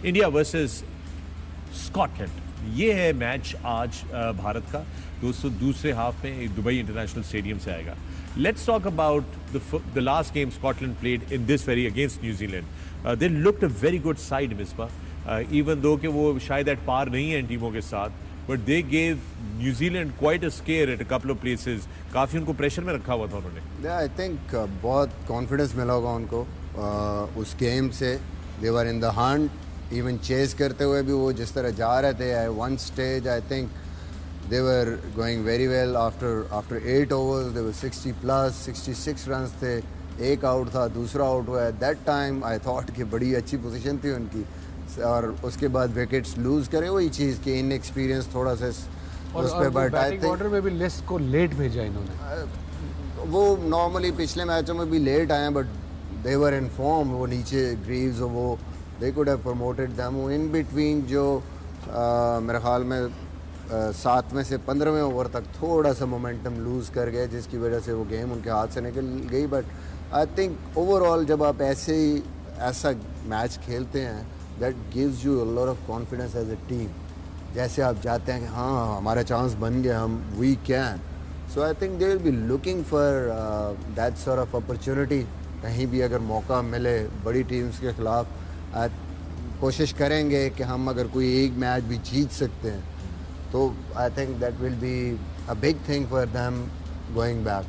India versus Scotland, ये है match आज भारत का। दोस्तों दूसरे हाफ में दुबई इंटरनेशनल स्टेडियम से आएगा। Let's talk about the last game Scotland played in this very against New Zealand. They looked a very good side Misbah, even though कि वो शायद एट पार नहीं है इन टीमों के साथ, but they gave New Zealand quite a square at a couple of places. काफ़ी उनको प्रेशर में रखा हुआ था उन्होंने। आई थिंक बहुत कॉन्फिडेंस मिला होगा उनको उस गेम से। They were in the hunt, even chase करते हुए भी वो जिस तरह जा रहे थे। One stage I think they were going very well. After 8 overs they were 60 प्लस, 66 रन्स थे। एक आउट था, दूसरा आउट हुआ। At that time I thought कि बड़ी अच्छी पोजीशन थी उनकी, और उसके बाद विकेट्स लूज करें। वही चीज़ कि इन एक्सपीरियंस थोड़ा सा उस पर, बट आई थिंक ऑर्डर में भी लिस्ट को लेट भेजा इन्होंने। वो नॉर्मली पिछले मैचों में भी लेट आए हैं, but they were in form. वो नीचे ग्रीव्स और वो they could have promoted them. वो इन बिटवीन जो मेरे ख्याल में 7वें से 15वें ओवर तक थोड़ा सा मोमेंटम लूज़ कर गए, जिसकी वजह से वो गेम उनके हाथ से निकल गई। बट आई थिंक ओवरऑल जब आप ऐसा मैच खेलते हैं, that gives you a lot of confidence as a team. जैसे आप जाते हैं कि हाँ हमारा चांस बन गया, हम we can. So I think they will be looking for that sort of opportunity. कहीं भी अगर मौका मिले बड़ी टीम्स के खिलाफ, कोशिश करेंगे कि हम अगर कोई एक मैच भी जीत सकते हैं, तो I think that will be a big thing for them going back.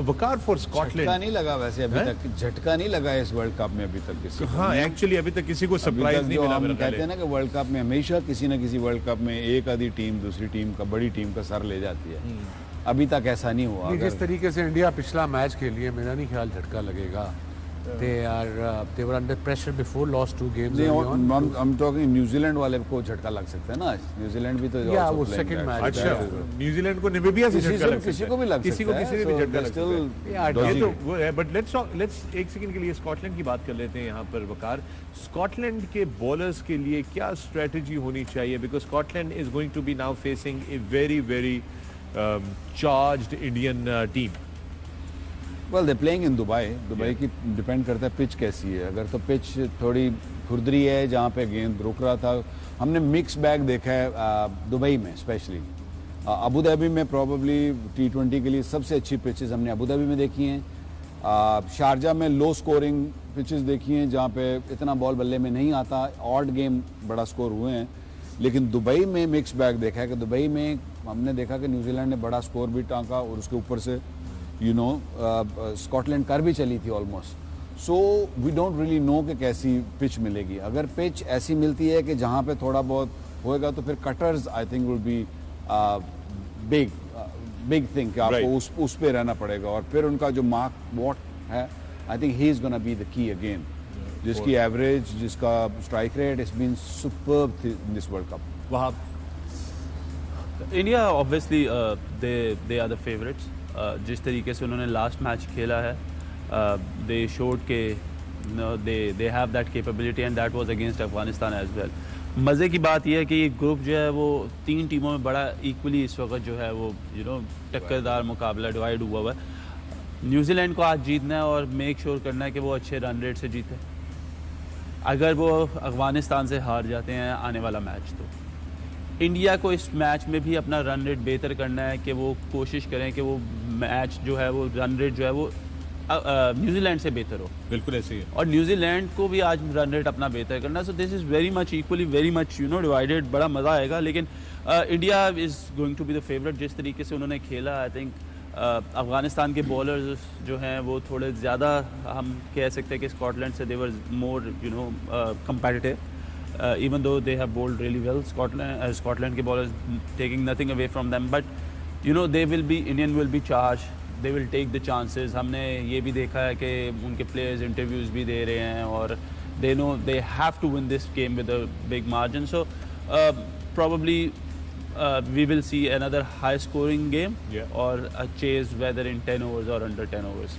Waqar for Scotland. झटका नहीं लगा वैसे अभी तक, झटका नहीं लगा इस वर्ल्ड कप में अभी तक किसी को। हाँ एक्चुअली अभी तक किसी को सरप्राइज नहीं मिला। हम कहते हैं ना कि वर्ल्ड कप में हमेशा किसी न किसी वर्ल्ड कप में एक आधी टीम दूसरी टीम का, बड़ी टीम का सर ले जाती है। अभी तक ऐसा नहीं हुआ। जिस तरीके से इंडिया पिछला मैच खेली है, मेरा नहीं ख्याल झटका लगेगा। they were under pressure before, lost 2 games. हम टॉकिंग न्यूजीलैंड वाले को झटका लग सकता है ना। न्यूजीलैंड भी तो वो सेकंड मैच। अच्छा, न्यूजीलैंड को नामीबिया से झटका लग सकता है। किसी को भी लग सकता है, किसी को भी झटका लग सकता है। ये तो वो है। बट लेट्स एक सेकंड के लिए स्कॉटलैंड की बात कर लेते हैं यहाँ पर। वकार, स्कॉटलैंड के बॉलर्स के लिए क्या स्ट्रेटजी होनी चाहिए? Because Scotland is going to be now facing a very very charged Indian team. Well they playing in Dubai की डिपेंड करता है पिच कैसी है। अगर तो पिच थोड़ी खुरदरी है जहाँ पे गेंद रुक रहा था। हमने मिक्स बैग देखा है दुबई में, स्पेशली अबू धाबी में। प्रॉबली T20 के लिए सबसे अच्छी पिचेस हमने अबू धाबी में देखी हैं। शारजा में लो स्कोरिंग पिचेस देखी हैं जहाँ पे इतना बॉल बल्ले में नहीं आता, ऑड गेम बड़ा स्कोर हुए हैं। लेकिन दुबई में मिक्स बैग देखा है कि दुबई में हमने देखा कि न्यूजीलैंड ने बड़ा स्कोर भी टाँका, और उसके ऊपर से स्कॉटलैंड कर भी चली थी almost. So we don't really know कि कैसी पिच मिलेगी। अगर पिच ऐसी मिलती है कि जहाँ पे थोड़ा बहुत होएगा, तो फिर cutters I think will be big thing कि आपको उस पे रहना पड़ेगा। और फिर उनका जो मार्क वॉट है, I think he is gonna be the key again, जिसकी एवरेज, जिसका strike rate is been superb in this World Cup. वहाँ India obviously they are the favourites. जिस तरीके से उन्होंने लास्ट मैच खेला है, दे शोड के they have that capability and that was against Afghanistan as well. मज़े की बात यह है कि ये ग्रुप जो है वो 3 टीमों में बड़ा इक्वली इस वक्त जो है वो टक्करदार मुकाबला डिवाइड हुआ हुआ है। न्यूजीलैंड को आज जीतना है और मेक श्योर करना है कि वो अच्छे रन रेट से जीते। अगर वो अफगानिस्तान से हार जाते हैं आने वाला मैच, तो इंडिया को इस मैच में भी अपना रन रेट बेहतर करना है कि वो कोशिश करें कि वो मैच जो है वो रन रेट जो है वो न्यूजीलैंड से बेहतर हो। बिल्कुल ऐसे ही है। और न्यूजीलैंड को भी आज रन रेट अपना बेहतर करना है। So this is very much equally very much divided. बड़ा मज़ा आएगा। लेकिन India is going to be the favourite. जिस तरीके से उन्होंने खेला, आई थिंक अफगानिस्तान के बॉलर्स जो हैं वो थोड़े ज़्यादा, हम कह सकते हैं कि स्कॉटलैंड से they were more competitive. Even though they have bowled really well, Scotland के bowlers taking nothing away from them, but Indian will be charged. They will take the chances. हमने ये भी देखा है कि उनके players interviews भी दे रहे हैं और they know they have to win this game with a big margin. So probably we will see another high scoring game or a chase, whether in 10 overs or under 10 overs.